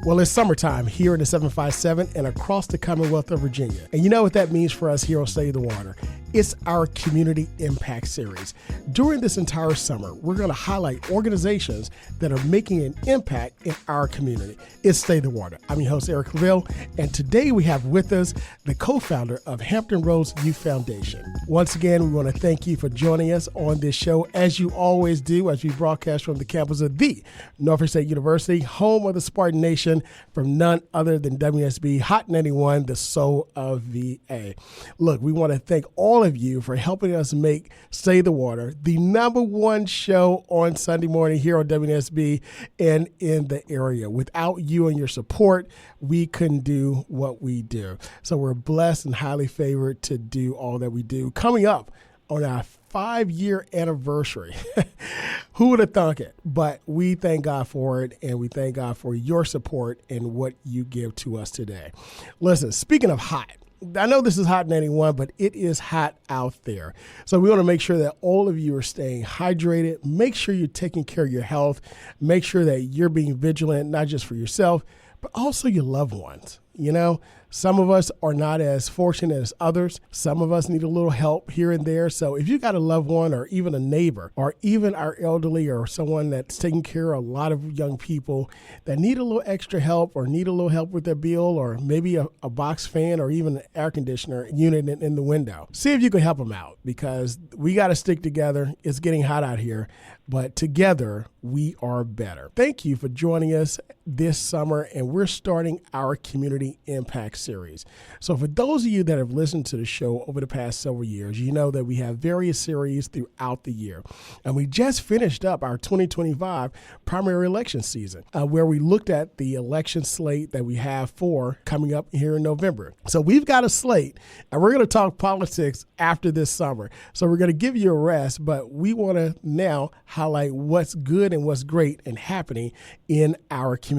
Well, it's summertime here in the 757 and across the Commonwealth of Virginia. And you know what that means for us here on Save the Water. It's our Community Impact Series. During this entire summer, we're going to highlight organizations that are making an impact in our community. It's Save the Water. I'm your host, Eric Claville, and today we have with us the co-founder of Hampton Roads Youth Foundation. Once again, we want to thank you for joining us on this show, as you always do, as we broadcast from the campus of the Norfolk State University, home of the Spartan Nation, from none other than WSB Hot 91, the soul of VA. Look, we want to thank all of you for helping us make Save the Water the #1 show on Sunday morning here on WSB and in the area. Without you and your support, we couldn't do what we do. So we're blessed and highly favored to do all that we do. Coming up on our 5-year anniversary. Who would have thunk it? But we thank God for it, and we thank God for your support and what you give to us today. Listen, speaking of hot, I know this is Hot 91, but it is hot out there. So we want to make sure that all of you are staying hydrated. Make sure you're taking care of your health. Make sure that you're being vigilant, not just for yourself, but also your loved ones. You know, some of us are not as fortunate as others. Some of us need a little help here and there. So if you got a loved one or even a neighbor or even our elderly or someone that's taking care of a lot of young people that need a little extra help or need a little help with their bill or maybe a box fan or even an air conditioner unit in the window, see if you can help them out, because we got to stick together. It's getting hot out here, but together we are better. Thank you for joining us this summer, and we're starting our Community Impact Series. So for those of you that have listened to the show over the past several years, you know that we have various series throughout the year. And we just finished up our 2025 primary election season, where we looked at the election slate that we have for coming up here in November. So we've got a slate, and we're going to talk politics after this summer. So we're going to give you a rest, but we want to now highlight what's good and what's great and happening in our community.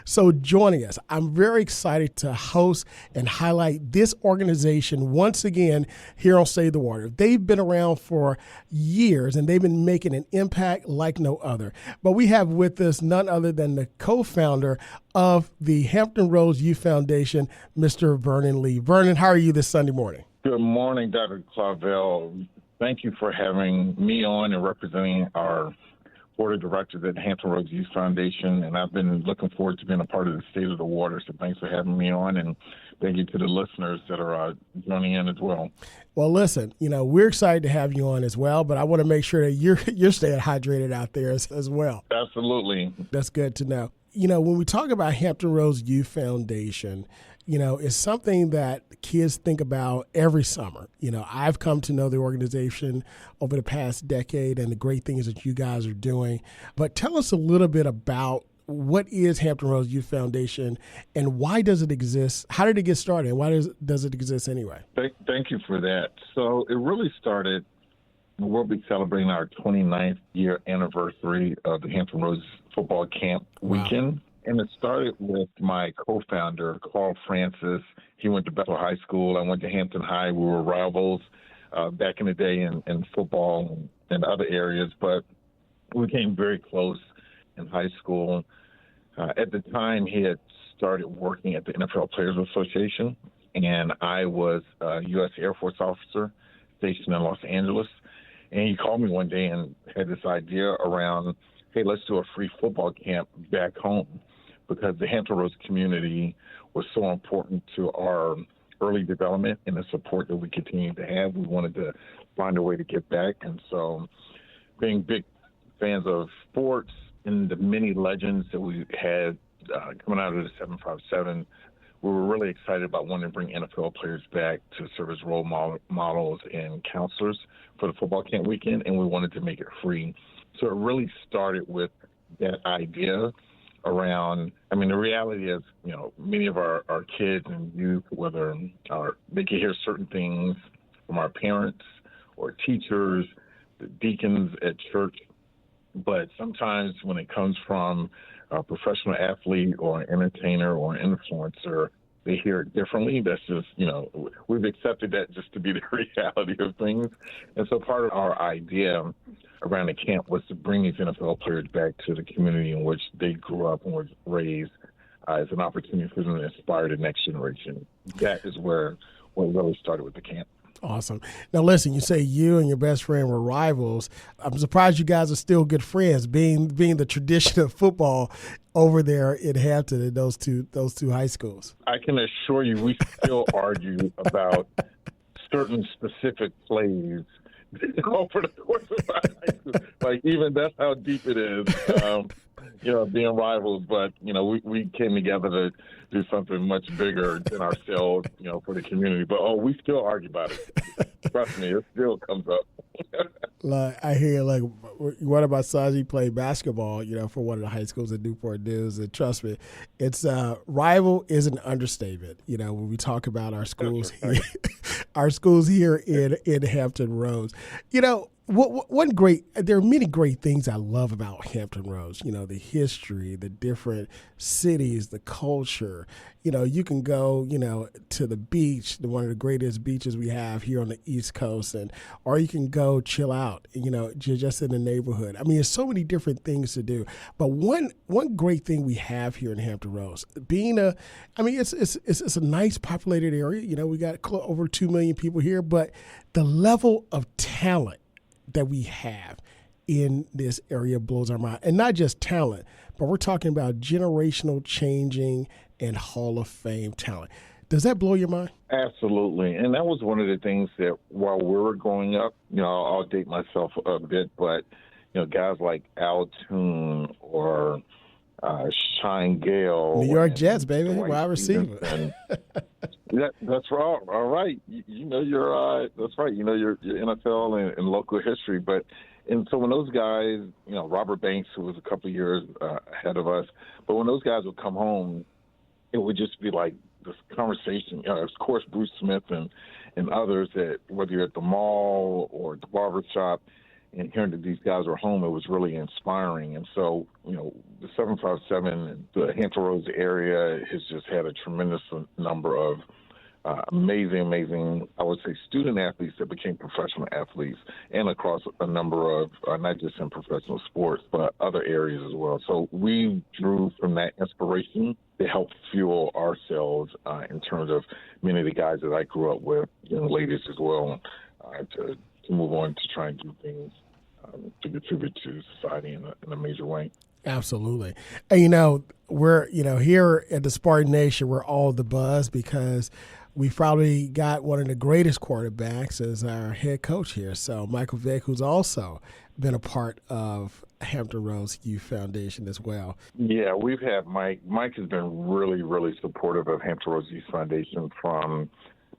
So joining us, I'm very excited to host and highlight this organization once again here on Save the Water. They've been around for years and they've been making an impact like no other. But we have with us none other than the co-founder of the Hampton Roads Youth Foundation, Mr. Vernon Lee. Vernon, how are you this Sunday morning? Good morning, Dr. Claville. Thank you for having me on and representing our Board of Directors at Hampton Roads Youth Foundation, and I've been looking forward to being a part of the State of the Water, so thanks for having me on, and thank you to the listeners that are joining in as well. Well, listen, you know, we're excited to have you on as well, but I want to make sure that you're staying hydrated out there as well. Absolutely. That's good to know. You know, when we talk about Hampton Roads Youth Foundation, you know, it's something that kids think about every summer. You know, I've come to know the organization over the past decade and the great things that you guys are doing. But tell us a little bit about what is Hampton Roads Youth Foundation and why does it exist? How did it get started? And why does it exist anyway? Thank you for that. So it really started, we'll be celebrating our 29th year anniversary of the Hampton Roads football camp weekend. Wow. And it started with my co-founder, Carl Francis. He went to Bethel High School. I went to Hampton High. We were rivals back in the day in football and other areas, but we became very close in high school. At the time, he had started working at the NFL Players Association, and I was a U.S. Air Force officer stationed in Los Angeles. And he called me one day and had this idea around, hey, let's do a free football camp back home, because the Hampton Roads community was so important to our early development and the support that we continue to have. We wanted to find a way to give back. And so being big fans of sports and the many legends that we had coming out of the 757, we were really excited about wanting to bring NFL players back to serve as role models and counselors for the football camp weekend, and we wanted to make it free. So it really started with that idea around, I mean, the reality is, you know, many of our kids and youth, whether they can hear certain things from our parents or teachers, the deacons at church, but sometimes when it comes from a professional athlete or an entertainer or an influencer, they hear it differently. That's just, you know, we've accepted that just to be the reality of things. And so part of our idea around the camp was to bring these NFL players back to the community in which they grew up and were raised. as an opportunity for them to inspire the next generation. That is where what really started with the camp. Awesome. Now, listen, you say you and your best friend were rivals. I'm surprised you guys are still good friends, being the tradition of football over there in Hampton in those two high schools. I can assure you we still argue about certain specific plays over the course of our high school. Like, even that's how deep it is, being rivals. But, we came together to do something much bigger than ourselves, for the community. But, we still argue about it. Trust me, it still comes up. Like, I hear, like, one of my sons, he played basketball, for one of the high schools in Newport News. And trust me, it's rival is an understatement, when we talk about our schools here, our schools here in Hampton Roads. There are many great things I love about Hampton Roads, the history, the different cities, the culture. You can go, to the beach, one of the greatest beaches we have here on the East Coast, or you can go chill out, just in the neighborhood. I mean, there's so many different things to do. But one great thing we have here in Hampton Roads, it's a nice populated area. We got over 2 million people here, but the level of talent that we have in this area blows our mind. And not just talent, but we're talking about generational changing and Hall of Fame talent. Does that blow your mind? Absolutely. And that was one of the things that while we were growing up, I'll date myself a bit, but, guys like Al Toon or Shine Gale. New York Jets, baby, wide receiver. That's right. All right. That's right. Your NFL and local history. And so when those guys, Robert Banks, who was a couple of years ahead of us, but when those guys would come home, it would just be like this conversation. Of course, Bruce Smith and others that whether you're at the mall or at the barber shop, and hearing that these guys were home, it was really inspiring. And so, the 757 and the Hampton Roads area has just had a tremendous number of amazing, I would say, student athletes that became professional athletes, and across a number of, not just in professional sports, but other areas as well. So we drew from that inspiration to help fuel ourselves in terms of many of the guys that I grew up with, young ladies as well, to move on to try and do things to contribute to society in a major way. Absolutely. And, we're, here at the Spartan Nation, we're all the buzz because we probably got one of the greatest quarterbacks as our head coach here. So Michael Vick, who's also been a part of Hampton Roads Youth Foundation as well. Yeah, we've had Mike. Mike has been really, really supportive of Hampton Roads Youth Foundation from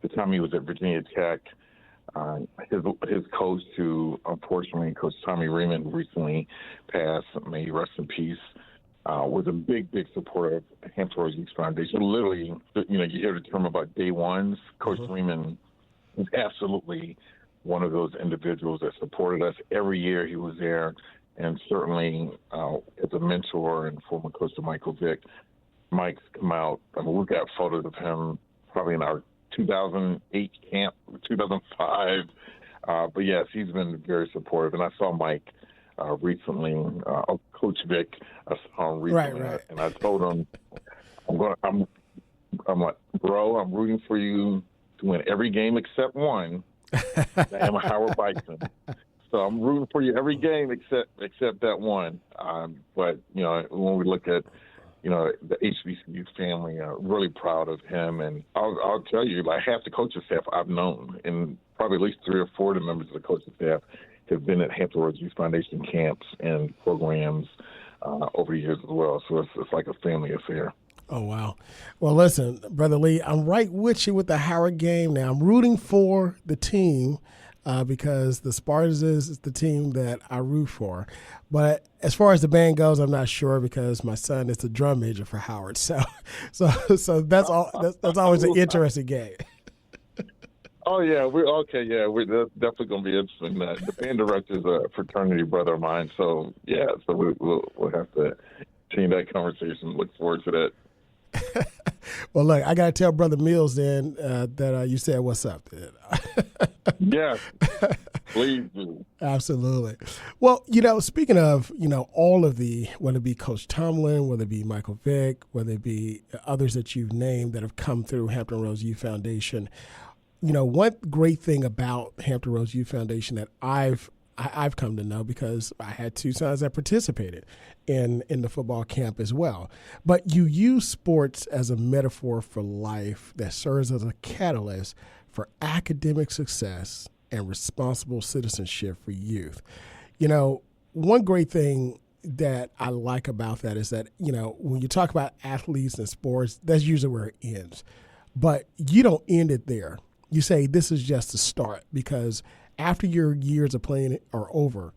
the time he was at Virginia Tech. His coach, who unfortunately, Coach Tommy Reaman, who recently passed, may he rest in peace, was a big supporter of Hampton Roads Youth Foundation. Literally, you hear the term about day ones. Coach Reaman was absolutely one of those individuals that supported us. Every year he was there, and certainly as a mentor and former coach to Michael Vick, Mike's come out. We've got photos of him probably in our 2008 camp, 2005. But yes, he's been very supportive. And I saw Mike recently, Coach Vick, I saw him recently. Right. And I told him, I'm like, bro, I'm rooting for you to win every game except one. I am a Howard Bison. So I'm rooting for you every game except that one. But, when we look at, the HBCU family, really proud of him. And I'll tell you, like half the coaching staff I've known, and probably at least 3 or 4 of the members of the coaching staff have been at Hampton Roads Youth Foundation camps and programs over the years as well. So it's like a family affair. Oh, wow. Well, listen, Brother Lee, I'm right with you with the Howard game. Now, I'm rooting for the team because the Spartans is the team that I root for. But as far as the band goes, I'm not sure because my son is a drum major for Howard. So that's always an interesting game. Oh yeah, we're definitely going to be interesting. The band director is a fraternity brother of mine, so yeah, we'll have to continue that conversation. Look forward to that. Well, look, I got to tell Brother Mills then that you said what's up. Yes, please do. Absolutely. Well, speaking of, all of the, whether it be Coach Tomlin, whether it be Michael Vick, whether it be others that you've named that have come through Hampton Roads Youth Foundation, one great thing about Hampton Roads Youth Foundation that I've come to know, because I had two sons that participated in the football camp as well. But you use sports as a metaphor for life that serves as a catalyst for academic success and responsible citizenship for youth. One great thing that I like about that is that, when you talk about athletes and sports, that's usually where it ends. But you don't end it there. You say this is just the start, because after your years of playing are over,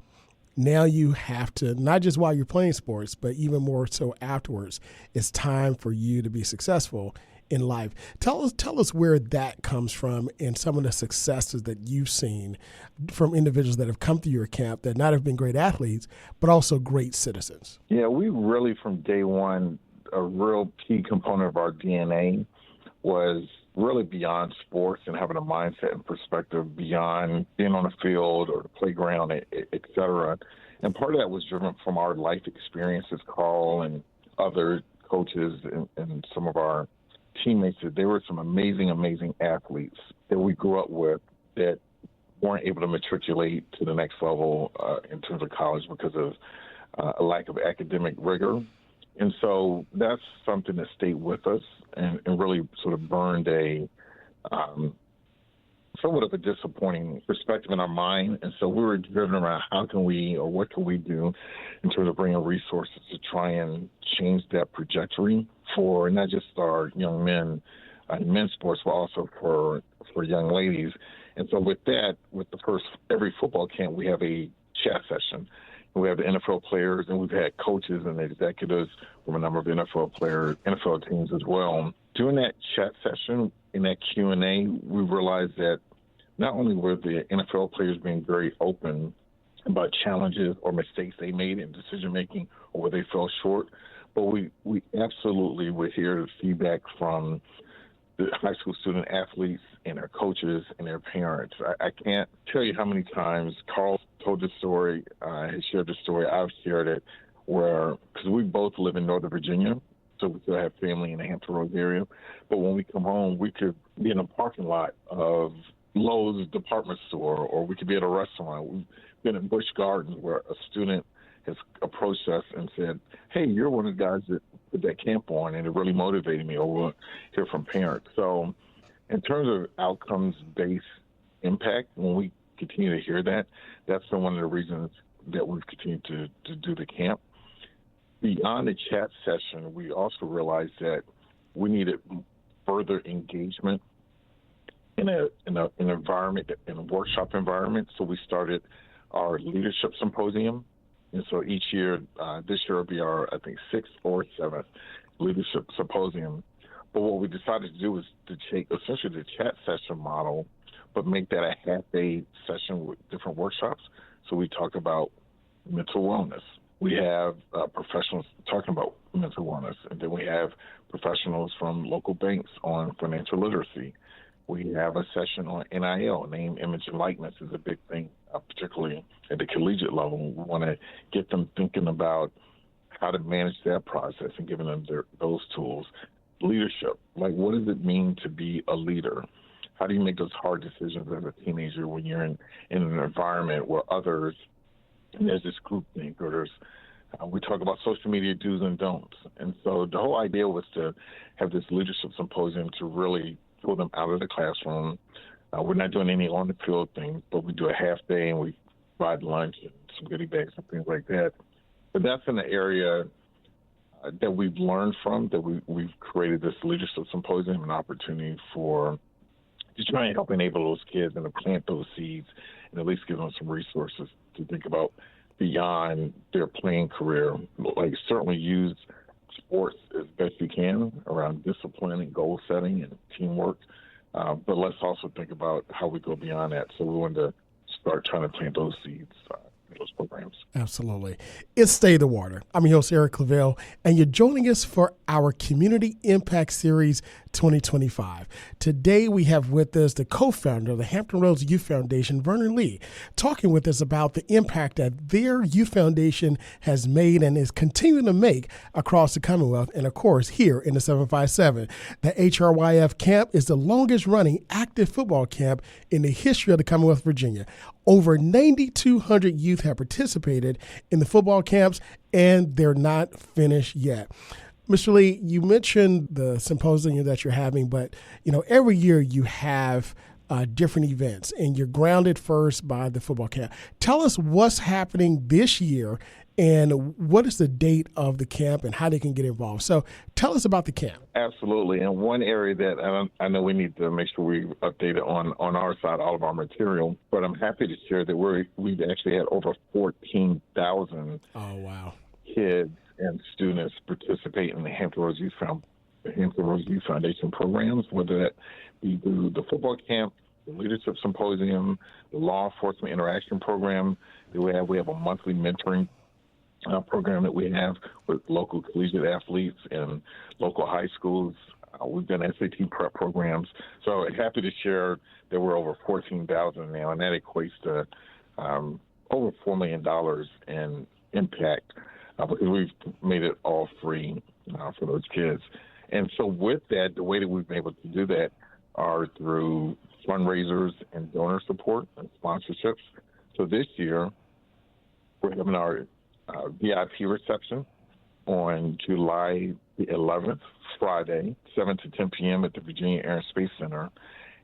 now you have to, not just while you're playing sports, but even more so afterwards, it's time for you to be successful in life. Tell us where that comes from and some of the successes that you've seen from individuals that have come through your camp that not have been great athletes, but also great citizens. Yeah, we really, from day one, a real key component of our DNA was really beyond sports and having a mindset and perspective beyond being on the field or the playground, et cetera. And part of that was driven from our life experiences, Carl and other coaches and some of our teammates. They were some amazing, amazing athletes that we grew up with that weren't able to matriculate to the next level in terms of college because of a lack of academic rigor. And so that's something that stayed with us and really sort of burned a somewhat of a disappointing perspective in our mind. And so we were driven around how can we or what can we do in terms of bringing resources to try and change that trajectory for not just our young men in men's sports, but also for young ladies. And so with that, with the first every football camp, we have a chat session. We have the NFL players, and we've had coaches and executives from a number of NFL teams as well. During that chat session, in that Q&A, we realized that not only were the NFL players being very open about challenges or mistakes they made in decision-making or where they fell short, but we absolutely would hear feedback from the high school student athletes and their coaches and their parents. I can't tell you how many times Carl told this story, has shared the story, I've shared it, where, because we both live in Northern Virginia, so we still have family in the Hampton Roads area, but when we come home, we could be in a parking lot of Lowe's department store, or we could be at a restaurant. We've been in Busch Gardens where a student has approached us and said, hey, you're one of the guys that put that camp on, and it really motivated me, or we'll hear from parents. So in terms of outcomes-based impact, when we continue to hear that, that's been one of the reasons that we've continued to do the camp. Beyond the chat session, we also realized that we needed further engagement in an environment, in a workshop environment. So we started our leadership symposium. And so each year, this year will be our, I think, 6th or 7th leadership symposium. But what we decided to do was to take essentially the chat session model, but make that a half-day session with different workshops. So we talk about mental wellness. We have professionals talking about mental wellness, and then we have professionals from local banks on financial literacy. We have a session on NIL, name, image, and likeness is a big thing, particularly at the collegiate level. We want to get them thinking about how to manage that process and giving them those tools. Leadership, like what does it mean to be a leader? How do you make those hard decisions as a teenager when you're in an environment where others, and there's this group think, or there's, we talk about social media do's and don'ts. And so the whole idea was to have this leadership symposium to really pull them out of the classroom. We're not doing any on-the-field things, but we do a half day and we provide lunch and some goodie bags and things like that. But that's in the area that we've learned from, that we've created this leadership symposium, an opportunity to try and help enable those kids and to plant those seeds and at least give them some resources to think about beyond their playing career. Like certainly use sports as best you can around discipline and goal setting and teamwork. But let's also think about how we go beyond that. So we wanted to start trying to plant those seeds those programs. Absolutely. It's Stay the Water. I'm your host, Eric Clavell, and you're joining us for our Community Impact Series 2025. Today, we have with us the co-founder of the Hampton Roads Youth Foundation, Vernon Lee, talking with us about the impact that their youth foundation has made and is continuing to make across the Commonwealth and, of course, here in the 757. The HRYF camp is the longest-running active football camp in the history of the Commonwealth of Virginia. Over 9,200 youth have participated in the football camps, and they're not finished yet. Mr. Lee, you mentioned the symposium that you're having, but every year you have different events, and you're grounded first by the football camp. Tell us what's happening this year, and what is the date of the camp, and how they can get involved. So tell us about the camp. Absolutely. And one area that I know we need to make sure we update it on our side, all of our material, but I'm happy to share that we've actually had over 14,000 kids and students participate in the Hampton Roads Youth Foundation programs, whether that be through the football camp, the leadership symposium, the law enforcement interaction program that we have. We have a monthly mentoring program that we have with local collegiate athletes and local high schools. We've done SAT prep programs. So happy to share that we're over 14,000 now, and that equates to over $4 million in impact because we've made it all free for those kids. And so with that, the way that we've been able to do that are through fundraisers and donor support and sponsorships. So this year, we're having our VIP reception on July the 11th, Friday, 7 to 10 p.m. at the Virginia Air and Space Center.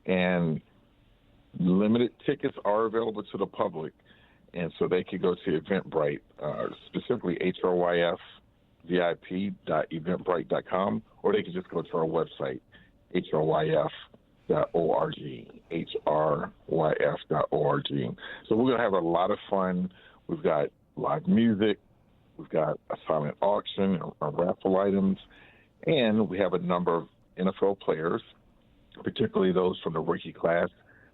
And limited tickets are available to the public. And so they could go to Eventbrite, specifically hryfvip.eventbrite.com, or they could just go to our website, hryf.org, hryf.org. So we're going to have a lot of fun. We've got live music, we've got a silent auction, raffle items, and we have a number of NFL players, particularly those from the rookie class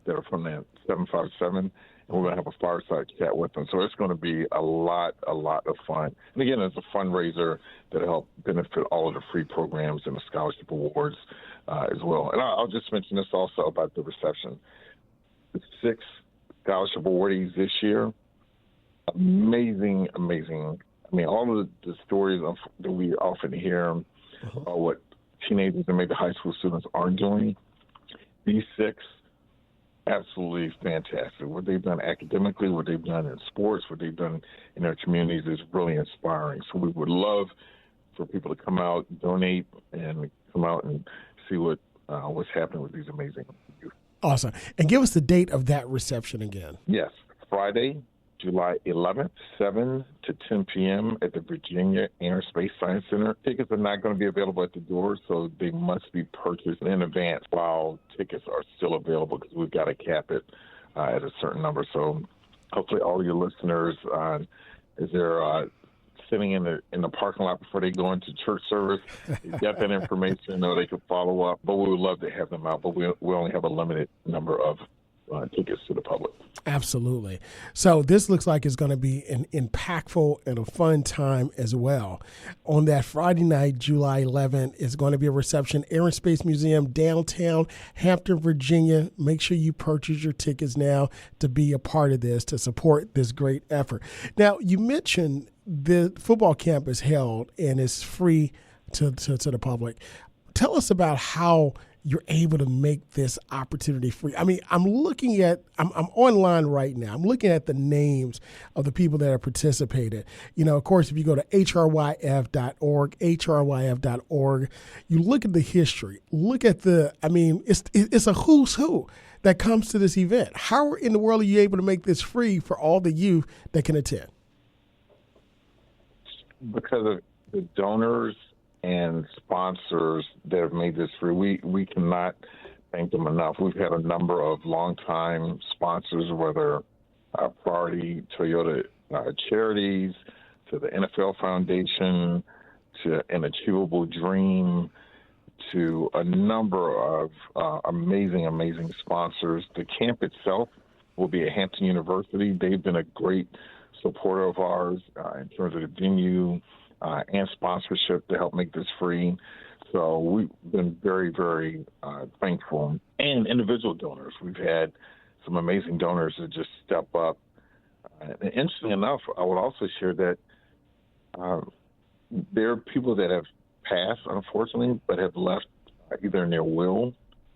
that are from the 757, and we're going to have a fireside chat with them. So it's going to be a lot of fun. And again, it's a fundraiser that'll help benefit all of the free programs and the scholarship awards as well. And I'll just mention this also about the reception. The 6 scholarship awardees this year, amazing. I mean, all of the stories that we often hear are what teenagers and maybe high school students aren't doing. These 6, absolutely fantastic. What they've done academically, what they've done in sports, what they've done in their communities is really inspiring. So we would love for people to come out, donate, and come out and see what's happening with these amazing youth. Awesome. And give us the date of that reception again. Yes, Friday, July 11th, 7 to 10 p.m. at the Virginia Air and Space Science Center. Tickets are not going to be available at the door, so they must be purchased in advance while tickets are still available because we've got to cap it at a certain number. So hopefully all your listeners, as they're sitting in the parking lot before they go into church service, they get that information or they can follow up. But we would love to have them out, but we only have a limited number of tickets to the public. Absolutely. So this looks like it's going to be an impactful and a fun time as well. On that Friday night, July 11th, is going to be a reception, Air and Space Museum, downtown Hampton, Virginia. Make sure you purchase your tickets now to be a part of this, to support this great effort. Now, you mentioned the football camp is held and it's free to the public. Tell us about how you're able to make this opportunity free. I mean, I'm online right now. I'm looking at the names of the people that have participated. Of course, if you go to hryf.org, you look at the history, it's a who's who that comes to this event. How in the world are you able to make this free for all the youth that can attend? Because of the donors and sponsors that have made this free. We cannot thank them enough. We've had a number of longtime sponsors, whether Priority Toyota Charities, to the NFL Foundation, to An Achievable Dream, to a number of amazing sponsors. The camp itself will be at Hampton University. They've been a great supporter of ours in terms of the venue and sponsorship to help make this free. So we've been very, very thankful. And individual donors. We've had some amazing donors that just step up. And interestingly enough, I would also share that there are people that have passed, unfortunately, but have left either in their will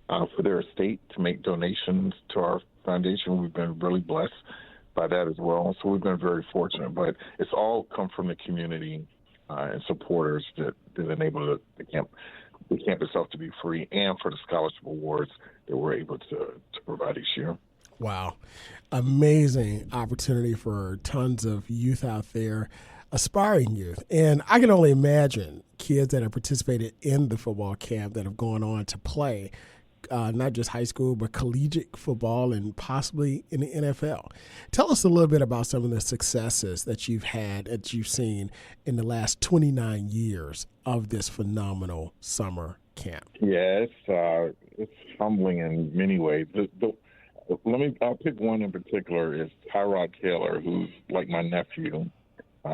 for their estate to make donations to our foundation. We've been really blessed by that as well. So we've been very fortunate. But it's all come from the community and supporters that enable the camp itself to be free, and for the scholarship awards that we're able to provide each year. Wow. Amazing opportunity for tons of youth out there, aspiring youth. And I can only imagine kids that have participated in the football camp that have gone on to play, not just high school, but collegiate football and possibly in the NFL. Tell us a little bit about some of the successes that you've had, that you've seen in the last 29 years of this phenomenal summer camp. Yeah, it's humbling in many ways. I'll pick one in particular is Tyrod Taylor, who's like my nephew.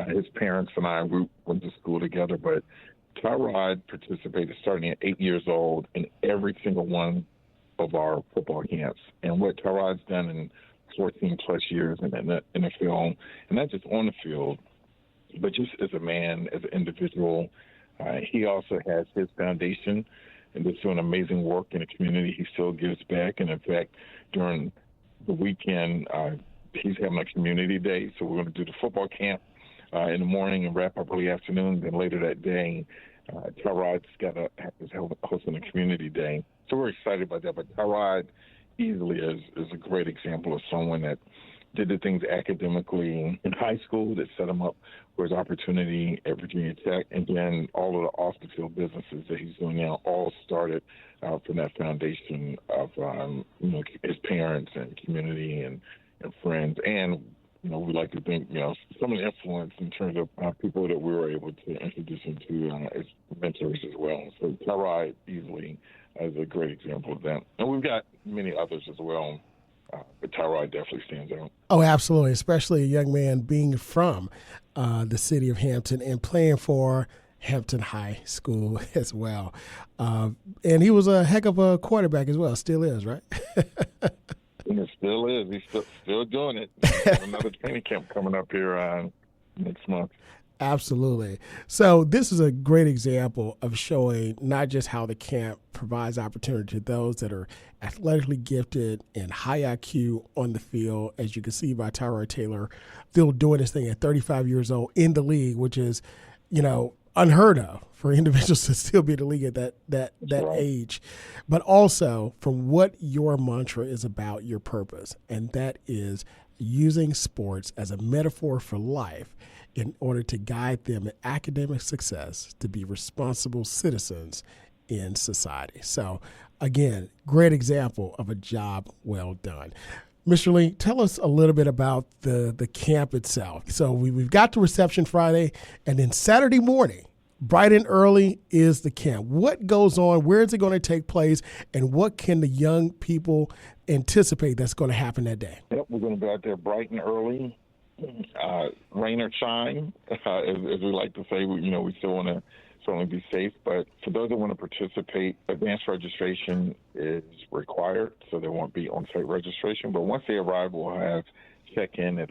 His parents and I, we went to school together, but Tyrod participated starting at 8 years old in every single one of our football camps. And what Tyrod's done in 14 plus years in the NFL, and not just on the field, but just as a man, as an individual, he also has his foundation and is doing amazing work in the community. He still gives back. And in fact, during the weekend, he's having a community day. So we're going to do the football camp in the morning and wrap up early afternoon. Then later that day, Tyrod's is hosting a community day. So we're excited about that. But Tyrod easily is a great example of someone that did the things academically in high school that set him up for his opportunity at Virginia Tech. And then all of the off-the-field businesses that he's doing now all started from that foundation of his parents and community and friends. And we like to think, some of the influence in terms of people that we were able to introduce him to as mentors as well. So Tyrod easily is a great example of that. And we've got many others as well, but Tyrod definitely stands out. Oh, absolutely, especially a young man being from the city of Hampton and playing for Hampton High School as well. And he was a heck of a quarterback as well, still is, right? It still is. He's still doing it. Another training camp coming up here next month. Absolutely. So this is a great example of showing not just how the camp provides opportunity to those that are athletically gifted and high IQ on the field, as you can see by Tyrod Taylor, still doing this thing at 35 years old in the league, which is, unheard of for individuals to still be in the league at that right. age, but also from what your mantra is about, your purpose, and that is using sports as a metaphor for life in order to guide them in academic success to be responsible citizens in society. So again, great example of a job well done. Mr. Lee, tell us a little bit about the camp itself. So we've got the reception Friday, and then Saturday morning, bright and early, is the camp. What goes on? Where is it going to take place? And what can the young people anticipate that's going to happen that day? Yep, we're going to be out there bright and early, rain or shine, as we like to say. We still want to certainly be safe. But for those that want to participate, advanced registration is required, so there won't be on-site registration. But once they arrive, we'll have check-in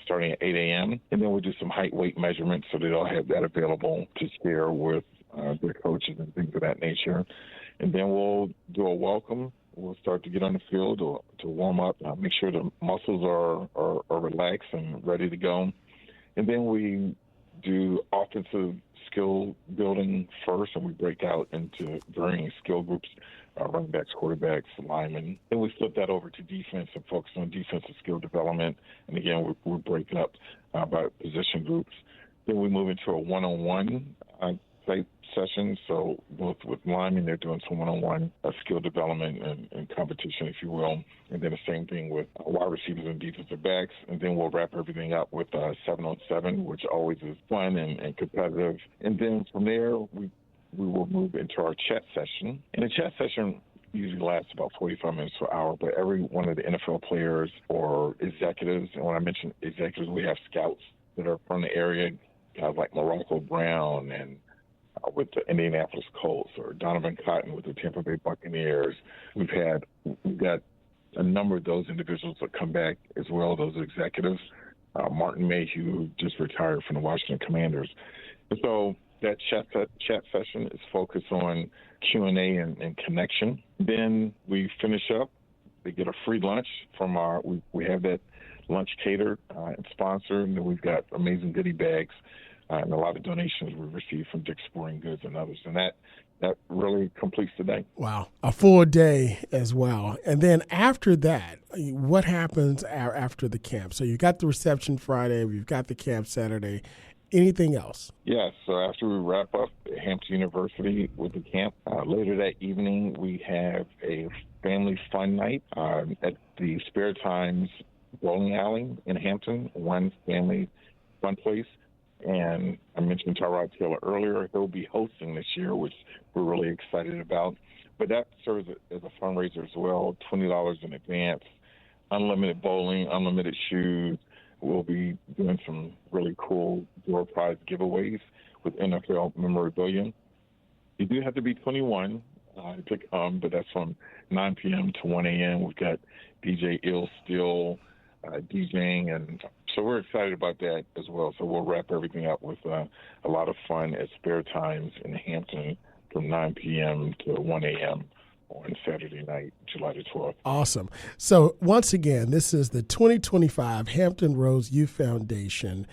starting at 8 a.m., and then we'll do some height, weight measurements so they'll have that available to share with their coaches and things of that nature. And then we'll do a welcome. We'll start to get on the field to warm up, make sure the muscles are relaxed and ready to go. And then we do offensive skill building first, and we break out into varying skill groups, running backs, quarterbacks, linemen. Then we flip that over to defense and focus on defensive skill development. And again, we're breaking up by position groups. Then we move into a one-on-one type session. So both with linemen, they're doing some one-on-one skill development and competition, if you will. And then the same thing with wide receivers and defensive backs. And then we'll wrap everything up with 7-on-7, which always is fun and competitive. And then from there, we will move into our chat session. In the chat session, usually lasts about 45 minutes to an hour, but every one of the NFL players or executives, and when I mention executives, we have scouts that are from the area, guys like Morocco Brown and with the Indianapolis Colts, or Donovan Cotton with the Tampa Bay Buccaneers. We've got a number of those individuals that come back as well, those executives. Martin Mayhew, who just retired from the Washington Commanders. And so that chat session is focused on Q&A and connection. Then we finish up. They get a free lunch from we have that lunch catered and sponsored, and then we've got amazing goodie bags and a lot of donations we received from Dick's Sporting Goods and others. And that really completes the day. Wow, a full day as well. And then after that, what happens after the camp? So you got the reception Friday, we've got the camp Saturday. Anything else? Yes. So after we wrap up at Hampton University with the camp, later that evening we have a family fun night at the Spare Times Bowling Alley in Hampton, one family fun place. And I mentioned Tyrod Taylor earlier. He'll be hosting this year, which we're really excited about. But that serves as a fundraiser as well, $20 in advance, unlimited bowling, unlimited shoes. We'll be doing some really cool door prize giveaways with NFL memorabilia. You do have to be 21 to come, but that's from 9 p.m. to 1 a.m. We've got DJ Ill Still DJing, and so we're excited about that as well. So we'll wrap everything up with a lot of fun at Spare Times in Hampton from 9 p.m. to 1 a.m. on Saturday night, July the 12th. Awesome. So once again, this is the 2025 Hampton Roads Youth Foundation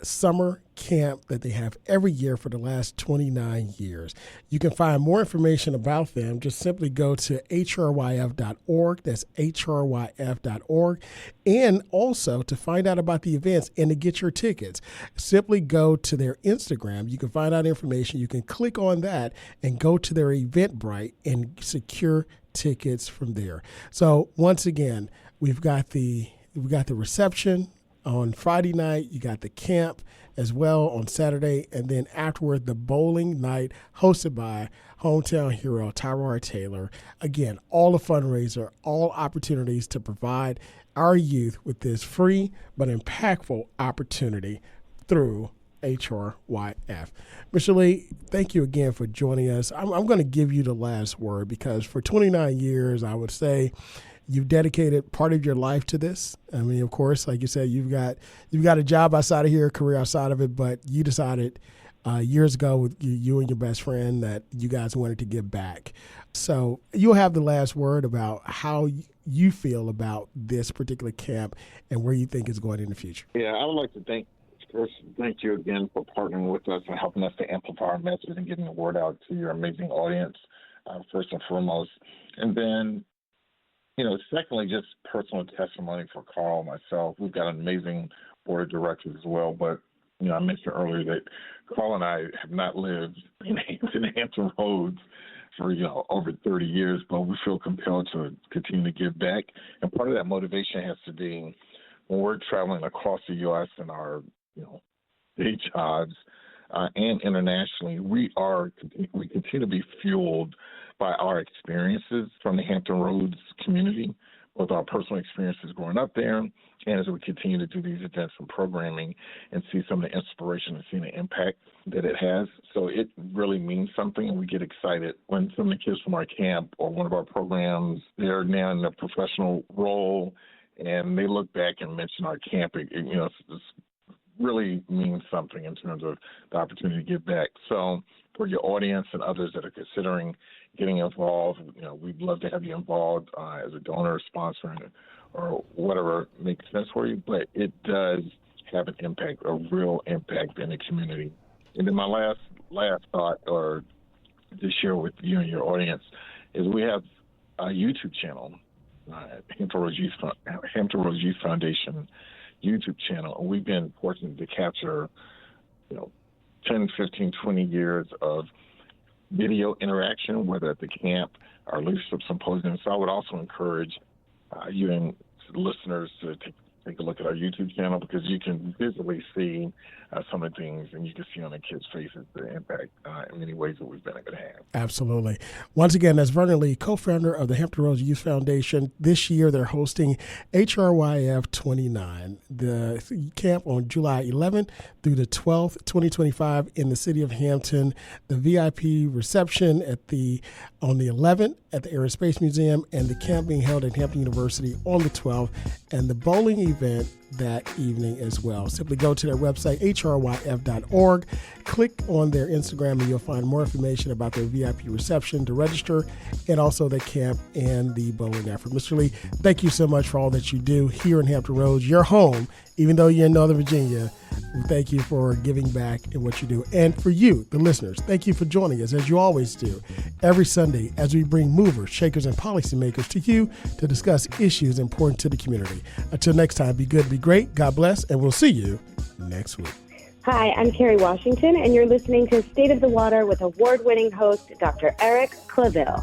summer camp that they have every year for the last 29 years. You can find more information about them. Just simply go to hryf.org. That's hryf.org. And also to find out about the events and to get your tickets, simply go to their Instagram. You can find out information. You can click on that and go to their Eventbrite and secure tickets from there. So once again, we've got the reception on Friday night. You got the camp as well on Saturday, and then afterward, the bowling night hosted by hometown hero Tyrod Taylor. Again, all a fundraiser, all opportunities to provide our youth with this free but impactful opportunity through HRYF. Mr. Lee, thank you again for joining us. I'm going to give you the last word because for 29 years, I would say you've dedicated part of your life to this. I mean, of course, like you said, you've got a job outside of here, a career outside of it, but you decided years ago with you and your best friend that you guys wanted to give back. So you'll have the last word about how you feel about this particular camp and where you think it's going in the future. Yeah, I would like to thank you again for partnering with us and helping us to amplify our message and getting the word out to your amazing audience, first and foremost. And then, secondly, just personal testimony for Carl and myself. We've got an amazing board of directors as well, but, I mentioned earlier that Carl and I have not lived in Hampton Roads for, over 30 years, but we feel compelled to continue to give back. And part of that motivation has to be when we're traveling across the U.S. in our, day jobs and internationally, we continue to be fueled by our experiences from the Hampton Roads community, both our personal experiences growing up there, and as we continue to do these events and programming and see some of the inspiration and seeing the impact that it has. So it really means something, and we get excited when some of the kids from our camp or one of our programs, they're now in a professional role, and they look back and mention our camp. It's really means something in terms of the opportunity to give back. So for your audience and others that are considering getting involved, we'd love to have you involved as a donor, sponsor, or whatever makes sense for you. But it does have an impact, a real impact in the community. And then my last thought, or to share with you and your audience, is we have a YouTube channel, Hampton Roads Youth Foundation YouTube channel. And we've been fortunate to capture, 10, 15, 20 years of video interaction, whether at the camp or leadership symposium. So I would also encourage you and listeners to take a look at our YouTube channel because you can visually see some of the things, and you can see on the kids' faces the impact in many ways that we've been able to have. Absolutely. Once again, that's Vernon Lee, co-founder of the Hampton Roads Youth Foundation. This year, they're hosting HRYF 29, the camp on July 11th through the 12th, 2025 in the city of Hampton. The VIP reception on the 11th at the Air and Space Museum, and the camp being held at Hampton University on the 12th, and the bowling event that evening as well. Simply go to their website, hryf.org, click on their Instagram, and you'll find more information about their VIP reception to register, and also the camp and the bowling effort. Mr. Lee, thank you so much for all that you do here in Hampton Roads, your home, even though you're in Northern Virginia. Thank you for giving back in what you do. And for you, the listeners, thank you for joining us, as you always do, every Sunday as we bring movers, shakers, and policymakers to you to discuss issues important to the community. Until next time, be good, be great, God bless, and we'll see you next week. Hi, I'm Carrie Washington, and you're listening to State of the Water with award-winning host Dr. Eric Claville.